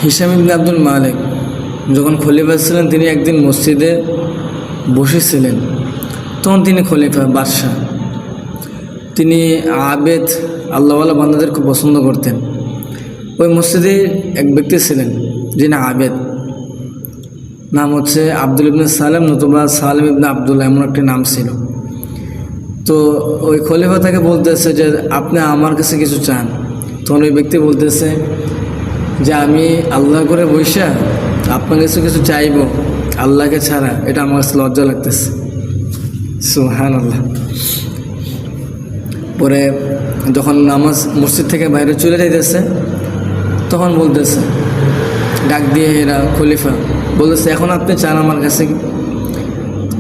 Hisham ibn Abdul Malik যখন খলিফা ছিলেন, তিনি একদিন মসজিদে বসেছিলেন। তখন তিনি খলিফা বাদশাহ, তিনি আবেদ আল্লাহওয়ালা বান্দাদের খুব পছন্দ করতেন। ওই মসজিদে এক ব্যক্তি ছিলেন যিনি আবেদ, নাম হচ্ছে আব্দুল ইবনে সালেম নতুবা সালেম ইবনে আবদুল্লাহ, এমন একটি নাম ছিল। তো ওই খলিফা তাকে বলতেছে যে আপনি আমার কাছে কিছু চান। তখন ওই ব্যক্তি বলতেছে যে আমি আল্লাহ করে বৈশা আপনার কাছে কিছু চাইব আল্লাহকে ছাড়া, এটা আমার কাছে লজ্জা লাগতেছে। সুবহানাল্লাহ। পরে যখন নামাজ মসজিদ থেকে বাইরে চলে যাইতেছে, তখন বলতেছে, ডাক দিয়ে এরা খলিফা বলতেছে, এখন আপনি চান আমার কাছে?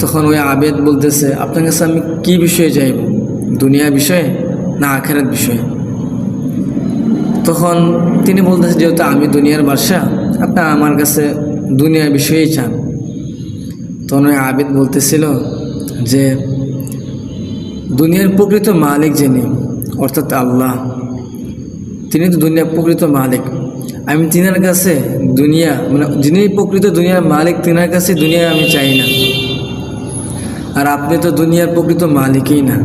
তখন ওই আবেদ বলতেছে, আপনার কাছে আমি কি বিষয়ে চাইব, দুনিয়া বিষয়ে না আখিরাত বিষয়ে? তখন তিনি বলতেছে, যেহেতু আমি দুনিয়ার বাদশাহ, আপনি আমার কাছে দুনিয়ার বিষয়েই চান। তখন ওই আবেদ বলতেছিল যে দুনিয়ার প্রকৃত মালিক যিনি, অর্থাৎ আল্লাহ, তিনি তো দুনিয়ার প্রকৃত মালিক। আমি তিনার কাছে দুনিয়া, মানে যিনি প্রকৃত দুনিয়ার মালিক, তিনার কাছে দুনিয়া আমি চাই না। আর আপনি তো দুনিয়ার প্রকৃত মালিকই না,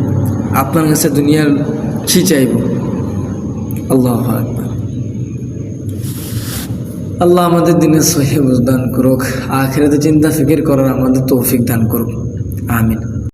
আপনার কাছে দুনিয়ার কী চাইব? আল্লাহু আকবার। আল্লাহ আমাদের দিনে সহিহ বুঝ দান করুক, আখিরাতে চিন্তা ফিকির করার আমাদের তৌফিক দান করুক। আমিন।